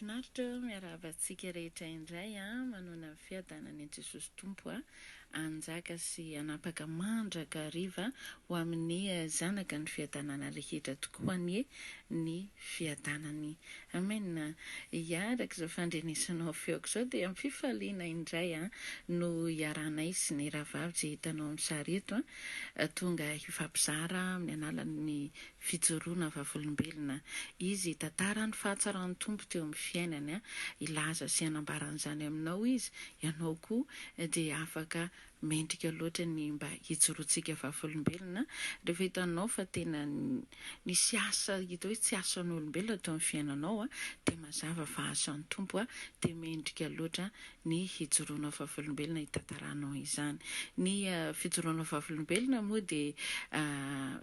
Mahafinaritra miarahavatsika rehetra indray manona ny fiadanany Jesosy Tompo anjaka sy anapaka mandraka hariva ho amin'ny zanaka ny fiadanana rehetra tokoa ny fiadanany. Amen. Araka izao fandrenesanao feoko izao dia amin'ny fifaliana indray no iaranay sy ny rahavavy izay hitanao amin'ny sary eto tonga hifampizara amin'ny alalan'ny fijoroana vavolombelona. Izy tantarany fahatsaran'ny Tompo teo amin'ny fiainany ilaza sy anambaran'izany aminao izy, ianao koa dia afaka mendrika loatra ny mba hijoroantsika vavolombelona rehefa hitanao fa tena nisy asa hita hoe tsy asan'olombelona teo amin'ny fiainanao dia mazava fa asan'ny Tompo dia mendrika loatra ny hijoroana vavolombelona hitantaranao izany. Ny fijoroana vavolombelona moa dia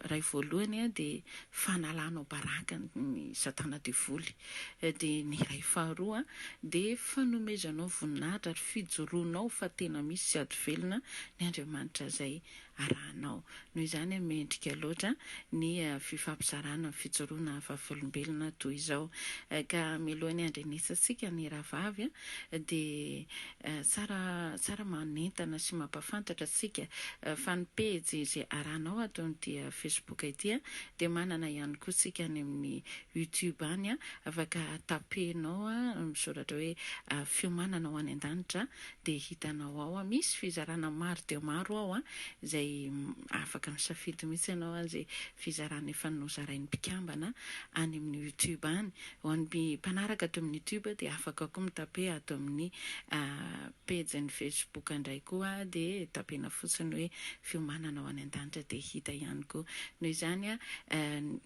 ray voalohany dia fanalanao baraka ny satana devoly, dia ny ray faharoa dia fanomezanao voninahitra ary fijoroanao fa tena misy sy ady velona ny Andriamanitra izay arahanao. Noho izany mendrika loatra ny fifampizarana fijoroana vavolombelona toy izao. Ka mialohan'ny andrenesantsika ny rahavavy dia tsara manentana sy mampafantatra antsika fa ny pejy izay arahanao ato amin'ity Facebook ity dia manana ihany koa tsika any amin'ny YouTube any afaka tapenao misoratra hoe fiomanana ho any an-danitra dia hitanao ao misy fizarana maro dia maro ao izay afaka misafidy mihitsy ianao izay fizarana efa nozarain'ny mpikambana any amin'ny YouTube any. Ho an'ny mpanaraka ato amin'ny YouTube dia afaka koa mitape ato amin'ny pejy Facebook indray koa dia tapena fotsiny hoe fiomanana ho any an-danitra dia hita ihany koa. Noho izany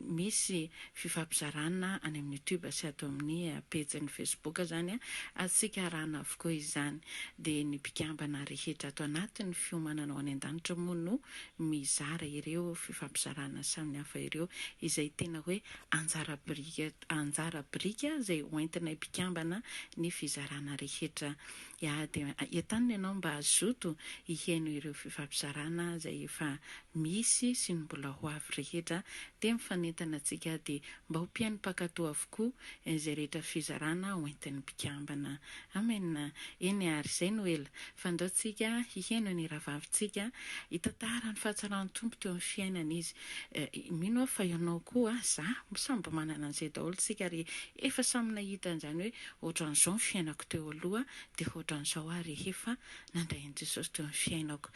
misy fifampizarana any amin'ny YouTube sy ato amin'ny pejy Facebook zany atsika arahana avokoa izany dia ny mpikambana rehetra ato anatiny fiomanana ho any an-danitra moa no mizara ireo fifampizarana samihafa ireo izay tena hoe anjara brika izay hoentinay mpikambana ny fizarana rehetra. Dia entanina ianao mba azoto hiheno ireo fifampizarana izay efa misy sy ny mbola ho avy rehetra dia mifanentana antsika dia mba ho mpiaino mpakatao avokoa izay rehetra fizarana hoentin'ny mpikambana. Amen. Eny ary izay no ela fandaotsika hiheno ny rahavavitsika hitantara ny fahatsaran'ny Tompo teo amin'ny fiainana izy. Mino fa ianao koa samby manana an'izay daholo tsika ary efa samy nahita an'izany hoe ohatran'izao ny fiainako teo aloha dia ohatran'izao rehefa nandray an'i Jesosy teo amin'ny fiainako.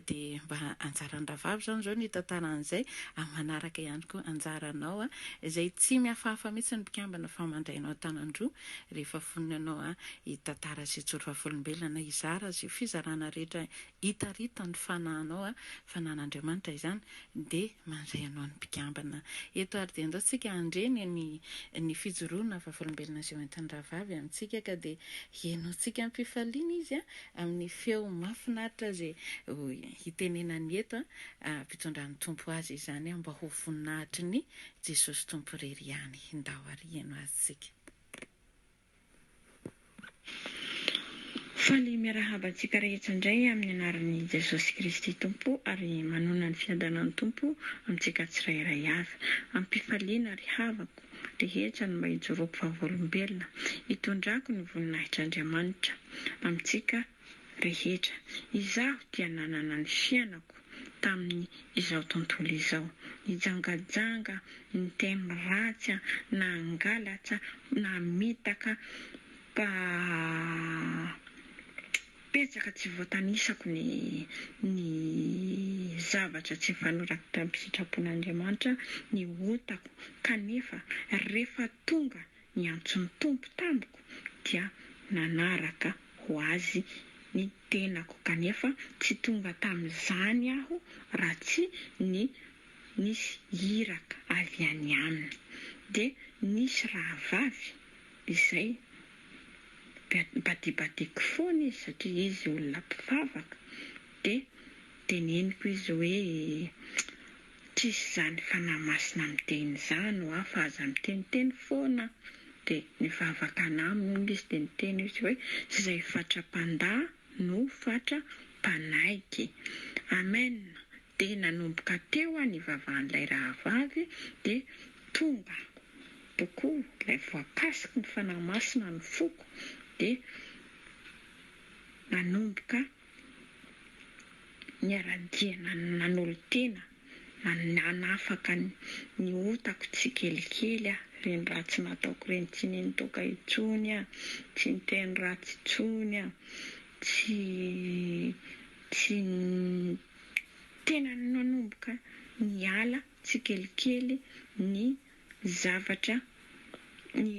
Dia mba anjaran'ny rahavavy izany izao ny tantara an'izay manaraka ihany koa anjaranao izay tsy mihafahafa mihitsy ny mpikambana fa mandrainao tanandroa rehefa foninanao hitantara sy hijoro vavolombelona hizara sy fizarana rehetra hitarita ny fanahinao fanan'Andriamanitra izany dia mandray anao ny mpikambana. Eto ary dia andaotsika andreny ny fijoroana vavolombelona izay hoentin'ny rahavavy amintsika ka dia hienoantsika amin'ny mpifaliana izy amin'ny feo mahafinaritra izay hitenenany eto mpitondran'ny Tompo azy izany mba ho voninahitry ny Jesosy Tompo irery ihany. Indao ary hieno azitsika. Faly miarahaba antsika rehetra indray amin'ny anaran'i Jesosy Kristy Tompo ary manona ny fiadanan'ny Tompo amintsika tsirairay avy. Amin'ny mpifaliana ary havako rehetra no mba hijoroako vavolombelona hitondrako ny voninahitr'Andriamanitra amintsika rehetra. Izaho dia nanana ny fiainako tamin'ny izao tontolo izao, nijangajanga, niteny ratsy, na angalatra, na mitaka petsaka tsy voatanisako ny zavatra tsy mifanorakitra amin'ny sitrapon'Andriamanitra ny otako, kanefa rehefa tonga ny antson'ny Tompo tamiko dia nanaraka ho azy ny tenako, kanefa tsy tonga tamin'izany aho raha tsy nisy iraka avy any aminy. Dia nisy rahavavy izay badibadiko foana izy satria izy olona mpivavaka dia teneniko izy hoe tsisy izany fanahy masina miteny izany ho fa aza miteniteny foana. Dia nivavaka anaminy izy dia niteny izy hoe izay fatra-pandahy no fatra-panaiky. Amen. Dia nanomboka teo nivavahan'ilay rahavavy dia tonga tokoa ilay voakasiky ny fanahy masina ny foko dia nanomboka niaradiana nanolo-tena nanafaka ny otako tsikelikely reny ratsy nataoko reny tsy nintoka intsony tsy niteny ratsy intsony tsy tena nanomboka niala tsikelikely ny zavatra ny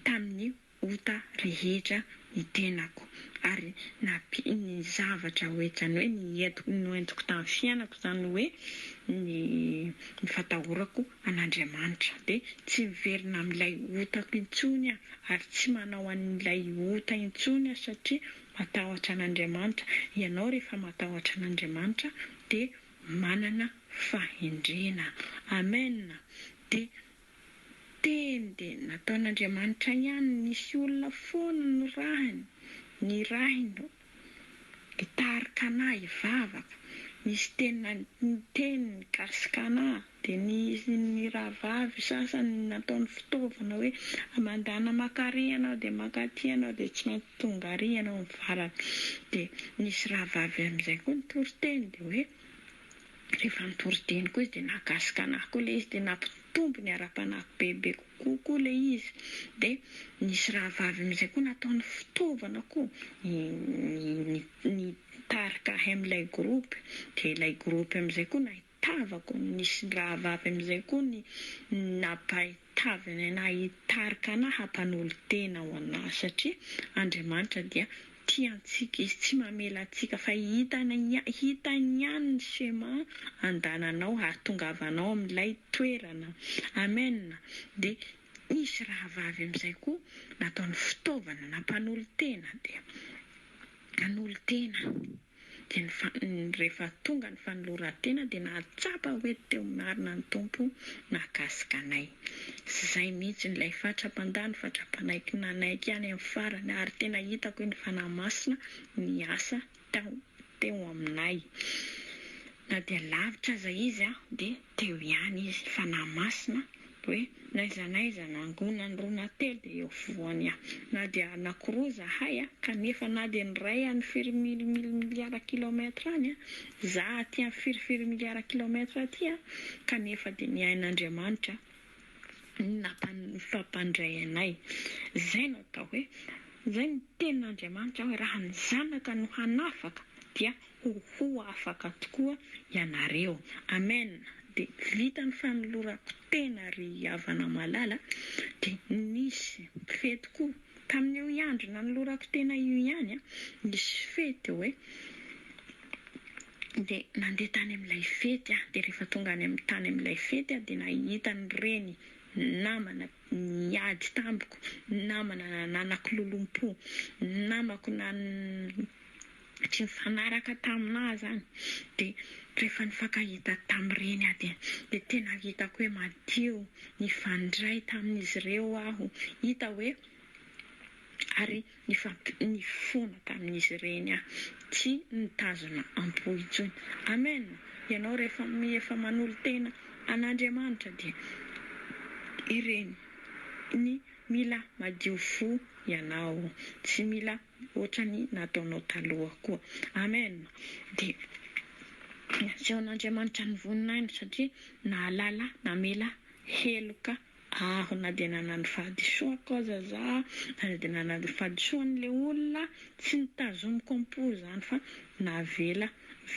tamin'ny ota rehetra ny tenako ary ny zavatra hoetrany hoe noentiko tamin'ny fiainako zany hoe ny fatahorako an'Andriamanitra dia tsy miverina amin'ilay otako intsony ary tsy manao an'ilay ota intsony satria matahotra an'Andriamanitra. Ianao rehefa matahotra an'Andriamanitra dia manana fahendrena. Amen. Dia dia nataon'Andriamanitra ihany nisy olona foana ny rahiny hitarika anahy hivavaka. Nisy teny mikasika anahy dia ny rahavavy sasany nataony fitaovana hoe mandana maka-ary ianao dia maka-aty ianao dia tsy maintsy tonga ary ianao mivaraka. Dia nisy rahavavy amin'izay koa nitory teny dia hoe rehefa nitory teny koa izy dia nakasika anahy koa ilay izy dia nampitombo ny ara-panahy bebe kokoa ilay izy. Dia nisy rahavavy amin'izay koa nataony fitaovana koa ny tarika amin'ilay groupe dia ilay groupe amin'izay koa nahitavako nisy rahavavy amin'izay koa ny nampahitavana anahy hitarika anahy hampanolo-tena ho anahy satria Andriamanitra dia tiantsika izy tsy mamela antsika fa hitany ihany ny chemin andananao hahatongavanao amin'ilay toerana. Amen. Dia nisy rahavavy amin'izay koa nataony fitaovana nampanolo-tena dia nanolo-tena dia rehefa tonga ny fanoloran-tena dia nahatsapa hoe teo marina ny tompo nakasika anay. Izay mihitsy ilay fatrapandany fatrapanaiky nanaiky ihany amin'ny farany ary tena hitako hoe ny fanahy masina ny asa teo aminay. Na dia lavitra aza izy dia teo ihany izy fanahy masina hoe naiza nangonany rona telo dia eo voany na dia anankiroa zahay kanefa na dia ny ray any firy miliara kilometra any za aty amin'ny firy miliara kilometra aty kanefa dia ny ain'Andriamanitra nampandray anay. Zay natao hoe zay ny tenin'Andriamanitra hoe raha ny zanaka no hanafaka dia ho afaka tokoa ianareo. Amen. Dia vita ny fanolorako tena ry havana malala dia nisy fety koa tamin'io andro nanolorako tena io ihany nisy fety hoe dia nandeha tany amin'ilay fety dia rehefa tonga any amin'ny tany amin'ilay fety dia nahita ny reny namana niady tamboko namana nanako lolompo namako tsy mifanaraka taminahy zany dia rehefa nifankahita tamin'ireny dia tena hitako hoe madio nifandray tamin'izy ireo aho hita hoe ary nifona tamin'izy ireny tsy nitazona ampo intsony. Amen. Ianao rehefa manolo-tena an'Andriamanitra dia ireny ny mila madio fo ianao tsy mila ohatrany nataonao taloha koa. Amen. Dia Andriamanitra ny voninahiny satria nahalala namela heloka aho na dia nanano fahadisoako aza za na dia nanano fahadisoan'ilay olona tsy nitazomiko ampo zany fa navela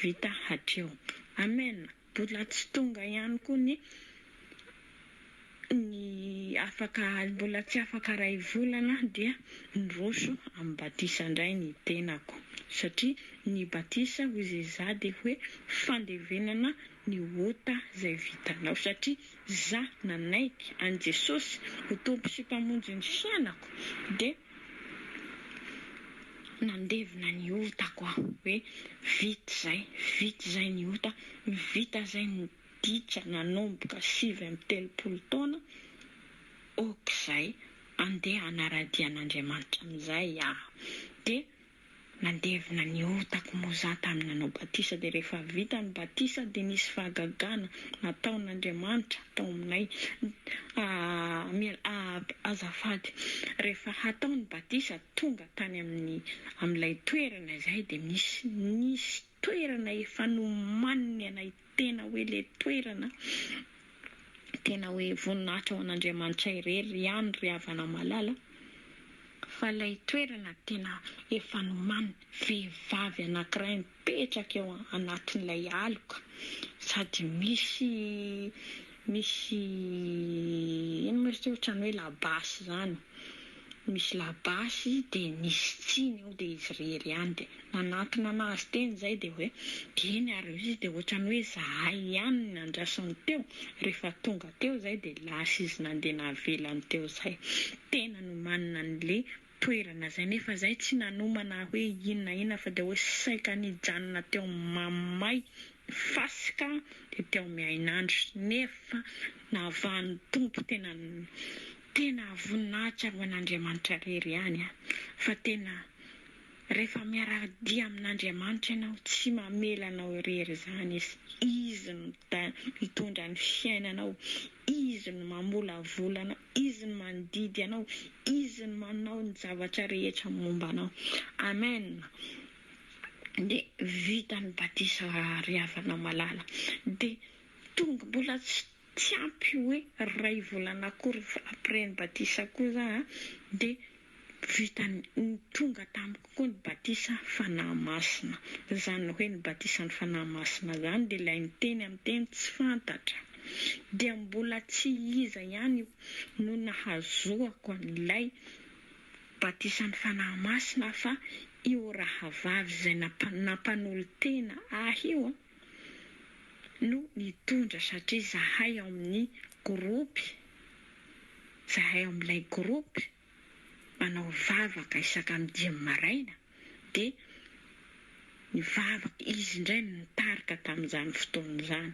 vita hatreo. Amen. Mbola tsy tonga ihany koa ny mbola tsy afaka ray volana dia niroso amin'ny batisa indray ny tenako satria ny batisa hoy Zeza dia hoe fandevenana ny ota izay vitanao satria za nanaiky an Jesosy ho tompo sy mpamonjy ny fiainako dia nandevina ny otako hoe vita izay ny ota vita izay ny ditra nanomboka 7 taona okizay andeha hanaradia an'Andriamanitra amin'izay dia nandevina ny otako moa za tamin'ny nanao batisa, dia rehefa vita ny batisa dia nisy fahagagana nataon'Andriamanitra tao aminay. Azafady, rehefa hatao ny batisa tonga tany amin'ilay toerana izay dia nisy toerana efa nomaniny anay, tena hoe ilay toerana tena hoe voninahitra ho an'Andriamanitra irery ihany ry havana malala. Fa ilay toerana tena efa nomaniny, vehivavy anankiray mipetraka eo anatin'ilay aloka, sady misy ino moa izy ohatrany hoe labasy izany, misy labasy dia nisy tsiny eo dia izy irery ihany. Dia nanantona anazy teny izay dia hoe eny ary izy dia ohatrany hoe zahay ihany no nandrasany teo. Rehefa tonga teo izay dia lasa izy nandeha navelany teo izay. Tena nomanina an'ilay toerana izay, nefa izay tsy nanomana hoe inona fa dia hoe saika nijanona teo mamay fasika dia teo miain'andro. Nefa nahavahan'ny tompo tena voninahitra ho an'Andriamanitra irery ihany. Fa tena rehefa miara-dia amin'Andriamanitra ianao, tsy mamela anao irery izany izy. Izy no mitondra ny fiainanao, izy no mamolavola anao, izy no mandidy anao, izy no manao ny zavatra rehetra momba anao. Amen. Dia vita ny batisa ry havana malala, dia tonga mbola tsy ampy hoe ray volana akory après ny batisa koa dia vita ny tonga tamiko koa ny batisa fanahy masina. Izany hoe ny batisa ny fanahy masina izany dia ilay niteny amin'ny teny tsy fantatra. Dia mbola tsy iza ihany no nahazoako an'ilay batisa ny fanahy masina, fa io rahavavy izay nampanolo tena io no nitondra, satria zahay ao amin'ny gropy, zahay ao amin'ilay gropy manao vavaka isaka amin'ny 10 maraina, dia nivavaka izy indray nitarika tamin'izany fotoana izany.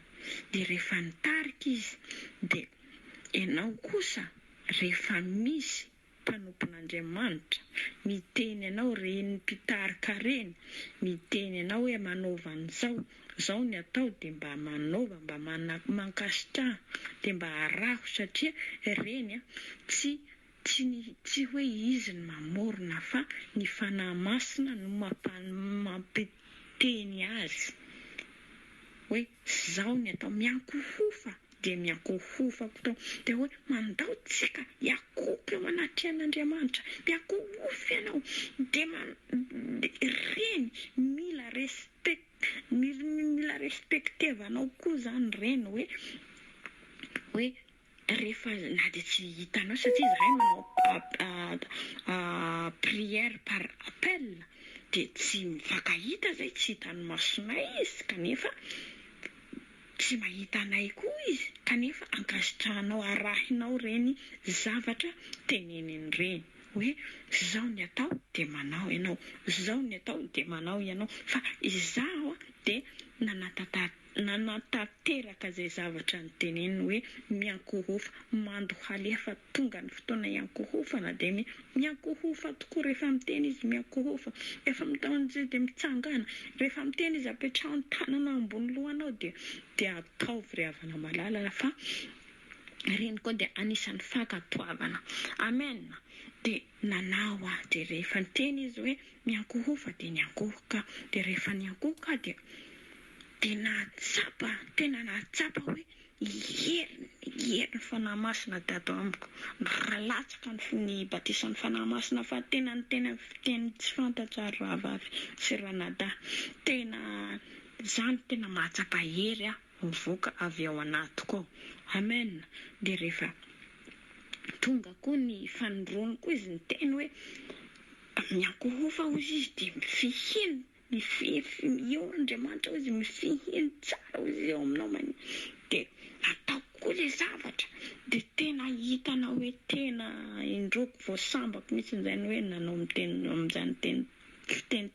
Dia rehefa nitarika izy dia ianao kosa rehefa misy mpanompon'Andriamanitra miteny anao, reny mpitarika reny miteny anao hoe manaova an'izao, izao ny atao, dia mba manaova, mba mankasitraha, dia mba haraho, satria reny tsy hoe izy ny mamorona fa ny fanahy masina no mampiteny azy hoe izao ny atao, miankohofa dia miankohofako tao, dia hoe mandaotsika hiakopy eo anatry an'Andriamanitra, miankohofy ianao, dia reny mila respektevanao koa izany reny hoe rehefa na dia tsy hitanao, satria zahay manao prière par appel, dia tsy mifankahita izay, tsy hitan'ny masonay izy, kanefa tsy mahita anay koa izy, kanefa ankasitrahanao, arahinao reny zavatra teneniny reny hoe izao ny atao dia manao ianao, izao ny atao dia manao ianao. Fa izaho dia nanatateraka izay zavatra niteneniny hoe miankohofa, mandohaly efa tonga ny fotoana iankohofana dia miankohofa tokoa. Rehefa miteny izy miankohofa, efa mitaon'izy dia mitsangana, rehefa miteny izy apetrahany tanana ambony lohanao dia ataovy ry havana malala, fa reny koa dia anisan'ny fankatoavana. Amen. Dia nanao dia rehefa niteny izy hoe miankohofa dia niankohoka, dia rehefa niankohoka dia nahatsapa, tena nahatsapa hoe hery ny fanahy masina dato amiko, nalatsaka ny batisa ny fanahy masina, fa tena teny tsy fantatra rahavavy sy ranadahy, tena izany tena mahatsapa hery mivoaka avy ao anatiko. Amen. Dia rehefa tonga koa ny fanondroany koa izy niteny hoe miankohofa hozy izy dia mifihiny, eo Andriamanitra izy mifihiny tsara izy eo aminao dia natao koa ilay zavatra, dia tena hitanao hoe tena indroko voasambako mihitsy izany hoe nanao amin'izany teny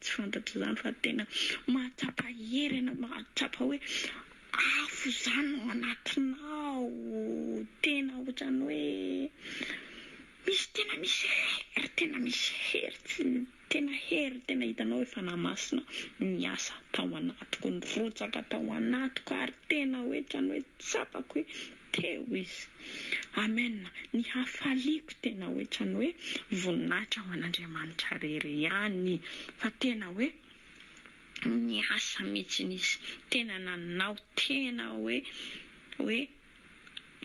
tsy fantatra izany, fa tena mahatsapa hery, mahatsapa hoe afo izany ao anatinao, tena ohatrany hoe tena misy hery, tena hery, tena hitanao hoe fanahy masina niasa tao anatiko, nirotsaka tao anatiko, ary tena hoe trano hoe tsapako hoe teo izy. Amen. Ny hafaliako tena hoe trano hoe voninahitra ho an'Andriamanitra rery ihany, fa tena hoe niasa mihitsy izy, tena nanao, tena hoe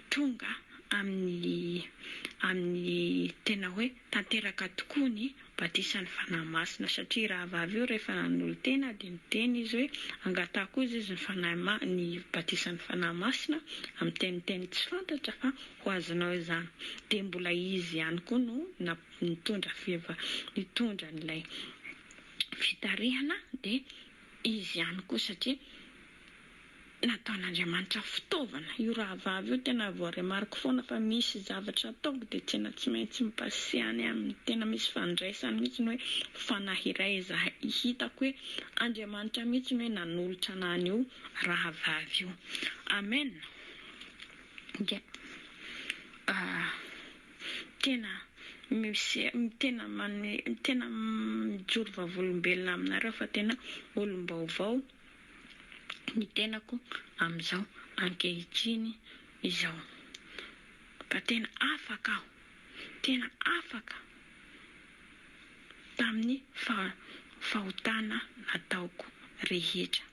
tonga amin'ny tena hoe tanteraka tokoa ny batisan'ny fanahy masina, satria raha vavy io rehefa nanolo tena dia miteny izy hoe angatahako izy ny batisan'ny fanahy masina amin'ny teniteny tsy fantatra, fa ho azonao izany. Dia mbola izy ihany koa no nitondra n'ilay fitarihana, dia izy ihany koa satria nataon'Andriamanitra fitaovana. Io raha vavy io tena voaremariko foana fa misy zavatra ataoko dia tena tsy maintsy mipasiany aminy, tena misy fandraisany mihitsy ny hoe fanahy iray izahay hitako hoe Andriamanitra mihitsy ny hoe nanolotra anany io raha vavy io. Amen. Dia tena mijoro vavolombelona aminareo fa tena olom-baovao ny tenako amin'izao ankehitriny izao. Fa tena afaka aho, tena afaka tamin'ny fahotana nataoko rehetra.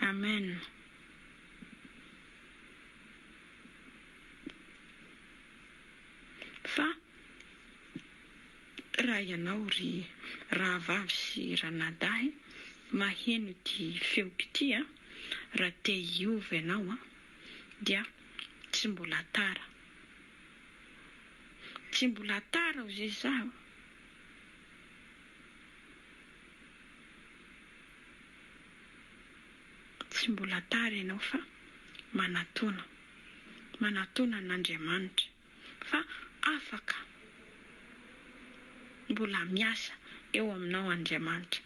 Amen. Fa raha ianao ry rahavavy sy ranadahy maheno ity feoko ity, raha te hiova ianao dia tsy mbola tara. Tsy mbola tara hozy izaho. Tsy mbola tara ianao fa manatona n'Andriamanitra, fa afaka mbola miasa eo aminao Andriamanitra,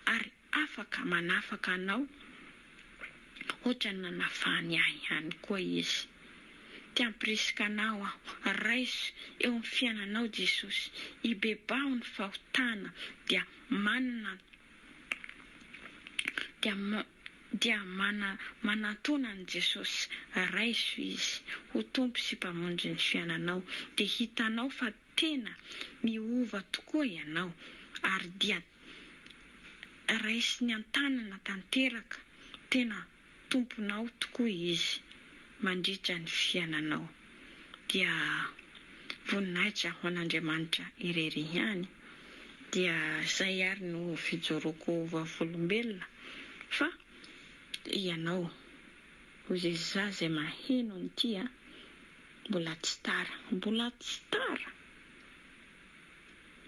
ary afaka manafaka anao ohatra ny nanafany ahy ihany koa izy. Tia hampirisika anao aho, raiso eo amin'ny fiainanao Jesosy, hibebaho ny fahotana, dia manatona ny Jesosy, raiso izy ho tompo sy mpamonjy ny fiainanao, dia hitanao fa tena miova tokoa ianao, ary dia raiso ny antanana tanteraka, tena tomponao tokoa izy mandritra ny fiainanao. Dia voninahitra ho an'Andriamanitra irery ihany. Dia izay ary no fijoroako vavolombelona, fa ianao hozy izay maheno an'ity, mbola tsy tara,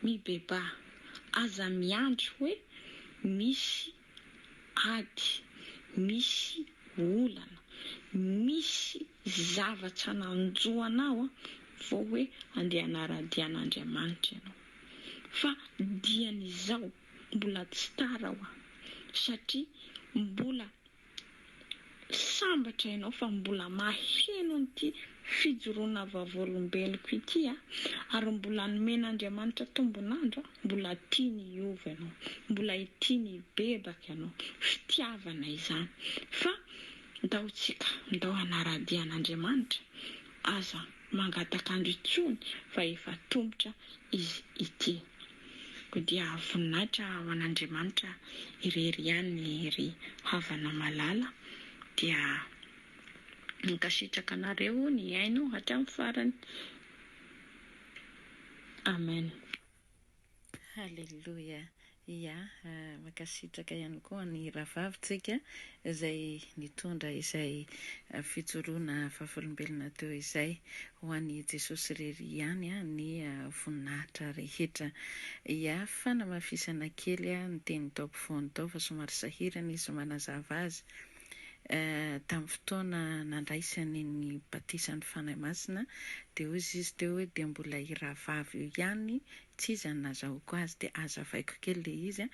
mibeba, aza miandry hoe misy ady, misy olana, misy zavatra nanjoanao vao hoe andeha hanaradian'Andriamanitra ianao. Fa dian'izao mbola tsy tara ho, satria mbola sambatra ianao fa mbola maheno an'ity fijoroana vavolombeloko ity, ary mbola nomen'Andriamanitra tombonandro, mbola tiany hiova ianao, mbola tiany hibebaka ianao, fitiavana izany. Fa ndao hanaradian'Andriamanitra, aza mangataka andro intsony fa efa tombotra izy ity. Dia voninahitra ho an'Andriamanitra irery ihany ry havana malala, dia minkasitraka anareo ny aino hatramin'ny farany. Amen. Halleluja. Ia, mankasitraka ihany koa ny rahavavitsika izay nitondra izay fijoroana vavolombelona teo izay ho an'i Jesosy rery ihany ny voninahitra rehetra. Ia, fanamafisana kely ny teny tao ampovoany tao fa somary sahirana izy manazava azy. Tamin'ny fotoana nandraisany ny batisan'ny fanahy masina, dia hozy izy teo hoe dia mbola i rahavavy io ihany tsy izy nazahoako azy, dia azavaiko kely le izy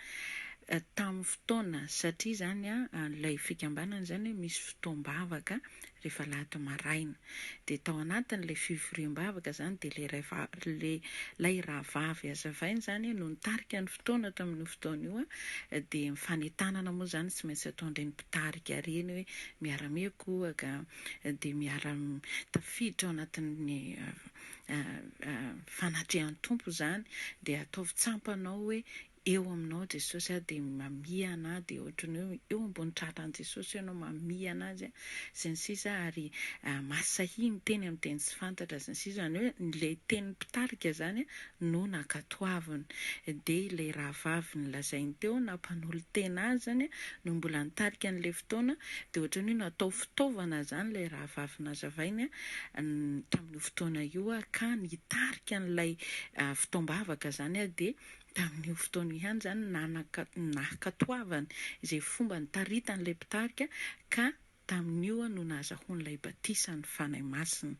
tamin'ny fotoana satria zany ilay fikambanana zany misy fotoam-bavaka rehefa lahady maraina dia tao anatin'ilay fivoriam-bavaka zany dia lay rahavavy azavainy zany no nitarika ny fotoana tamin'io fotoana io dia mifanentanana moa zany tsy maintsy ataon'ireny mpitarika ireny hoe miara-miakohaka dia tafiditra ao anatin'ny fanatrehan'ny tompo zany dia ataovy tsampanao hoe eo aminao Jesosy dia mamihana dia ohatran'ny hoe eo ambony tratran'i Jesosy ianao mamihana azy sy ny sisa ary masahiny teny amin'ny teny tsy fantatra sy ny sisa zany hoe ilay teny mpitarika zany no nakatoaviny dia ilay rahavavy nilazainy teo na mpanolo tena azy zany no mbola nitarika an'ilay fotoana dia ohatran'ny hoe natao fitaovana zany ilay rahavavy nazavainy tamin'io fotoana io ka nitarika an'ilay fotoam-bavaka zany dia tamin'io fotoana ihany zany nakatoavany izay fomba nitaritan'ilay mpitarika ka tamin'io no nahazahoan'ilay batisany fanahy masina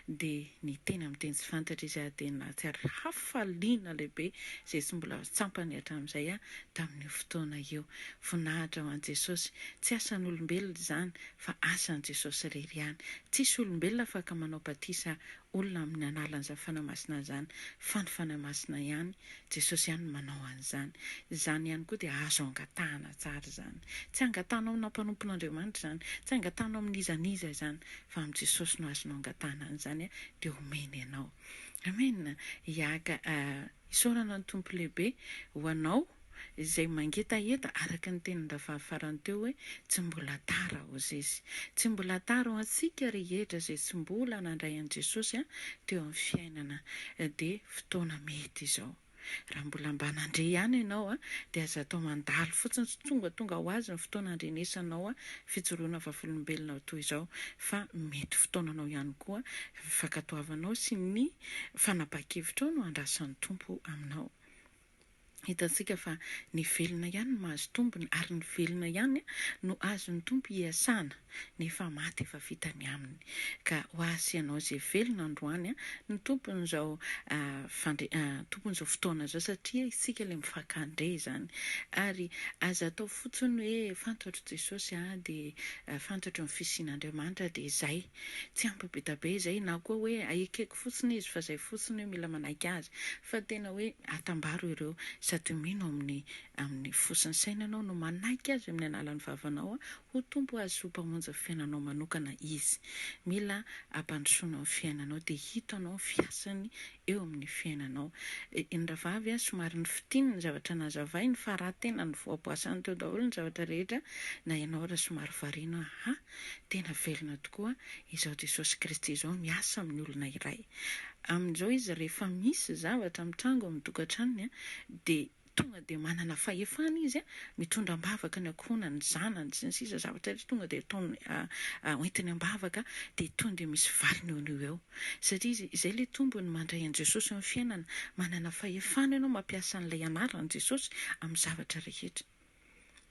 dia ny teny amin'ny teny tsy fantatra izy dia nahatsiaro hafaliana lehibe izay tsy mbola tsampany hatramin'izay tamin'io fotoana io. Voninahitra ho an'i Jesosy, tsy asan'olombelona izany fa asan'i Jesosy irery ihany. Tsisy olombelona afaka manao batisa olona amin'ny analan'izany fanahy masina izany fa ny fanahy masina ihany, Jesosy ihany manao an'izany. Izany ihany koa dia azo angatahana tsara izany. Tsy angatahana amin'ny mpanompon'Andriamanitra izany, tsy angatahana amin'ny izaniza izany, fa amin'ny Jesosy no azonao angatahana an'izany dia omeny ianao. Amen. Iaka isaorana ny tompo lehibe ho anao izay mangetaheta araka ny tenin-davavy farany teo hoe tsy mbola tara hozy izy. Tsy mbola tara ho antsika rehetra izay tsy mbola nandray an'i Jesosy teo amin'ny fiainana dia fotoana mety izao. Raha mbola mba nandre ihany ianao dia aza atao mandalo fotsiny tsy tonga ho azy ny fotoana andrenesanao fijoroana vavolombelona toy izao fa mety fotoananao ihany koa fankatoavanao sy ny fanapa-kevitra no andrasan'ny tompo aminao. Hitantsika fa ny velona ihany no mahazo tombony ary ny velona ihany no azon'ny tompo hiasana nefa maty efa vitany aminy. Ka ho azy ianao izay velona androany ny tompon'izao tompon'izao fotoana izao satria isika ilay mifankandre zany ary aza atao fotsiny hoe fantatro Jesosy dia fantatro ny fisian'Andriamanitra dia izay. Tsy ampy be dia be izay na koa hoe aekeko fotsiny izy fa izay fotsiny hoe mila manaiky azy fa tena hoe atambaro ireo sady mino amin'ny fosiny sainanao no manaiky azy amin'ny alalan'ny vavanao ho tompo azy ho mpamonjy fiainanao manokana izy. Mila ampandrosoana amin'ny fiainanao dia hitanao fiasany eo amin'ny fiainanao. Ny rahavavy somary ny fitiny ny zavatra nazavainy fa raha tena ny voaboasany teo daholo ny zavatra rehetra na ianao raha somary variana tena velona tokoa izao Jesosy Kristy izao miasa amin'ny olona iray. Amin'izao izy rehefa misy zavatra mitrango amin'ny tokantranony dia tonga dia manana fahefana izy mitondra ambavaka ny akohona ny zanany sy ny sisa zavatra rehetra tonga dia ataony hoentiny ambavaka dia tonga dia misy valiny eo eo satria izay ilay tombony mandray an'i Jesosy amin'ny fiainana, manana fahefana ianao mampiasa an'ilay anaran'i Jesosy amin'ny zavatra rehetra.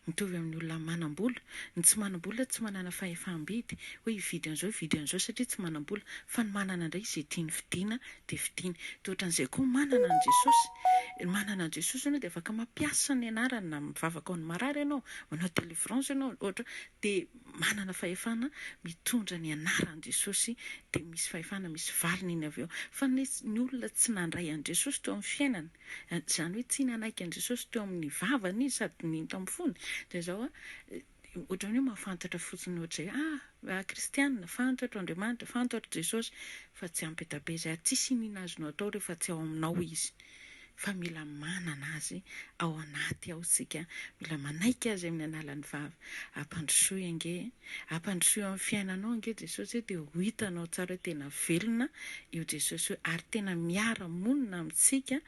Mitovy amin'ny olona manam-bola, ny tsy manam-bola tsy manana fahefam-bidy hoe hividy an'izao satria tsy manam-bola fa ny manana indray izay tiany vidiana dia vidiana. Dia ohatran'izay koa manana an'i Jesosy, manana an'i Jesosy ianao dia afaka mampiasa ny anarany na mivavaka ao ny marary ianao, manao délivrance ianao ohatra dia manana fahefana mitondra ny anaran'i Jesosy dia misy fahefana misy valiny iny avy eo. Fa ny olona tsy nandray an'i Jesosy teo amin'ny fiainana, izany hoe tsy nanaiky an'i Jesosy teo amin'ny vavany izy sady ny tamin'ny fony dia izao ohatran'ny hoe mahafantatra fotsiny ohatr'izay kristianina fantatro Andriamanitra, fantatro Jesosy fa tsy ampy be izay tsisy inona azonao atao rehefa tsy ao aminao izy. Fa mila manana azy ao anaty ao isika, mila manaiky azy amin'ny alalan'ny vava. Ampandrosoy ange, ampandrosoy amin'ny fiainanao ange Jesosy dia ho hitanao tsara hoe tena velona io Jesosy ary tena miara-monina amintsika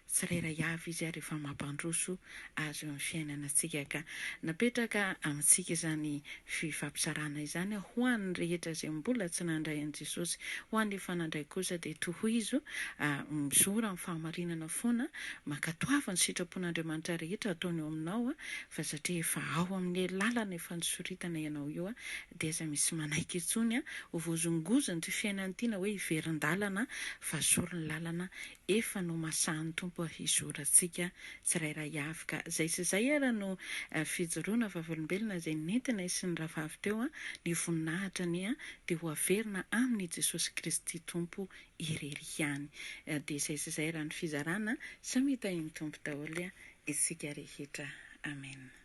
tsirairay avy izy rehefa mampandroso azy eo amin'ny fiainanantsika. Ka napetraka amintsika izany fifampizarana izany ho an'ny rehetra izay mbola tsy nandray an'i Jesosy, ho an'ny efa nandray kosa dia tohizo mizora amin'ny fahamarinana foana, mankatoava ny sitrapon'Andriamanitra rehetra ataony eo aminao fa satria efa ao amin'ny lalana efa nisoritana ianao io dia aza misy manaiky intsony ho vozongozony ty fiainana ity na hoe hiverin-dalana fa zory ny lalana efa no masahan'ny tompo Tompo hizorantsika tsirairay avy. Ka izay sy izay ara no fijoroana vavolombelona izay nentina sy ny rahavavy teo ny voninahitra dia ho averina amin'ny Jesosy Kristy Tompo irery ihany. Dia izay sy izay raha ny fizarana samy hitahiny Tompo daholo isika rehetra. Amen.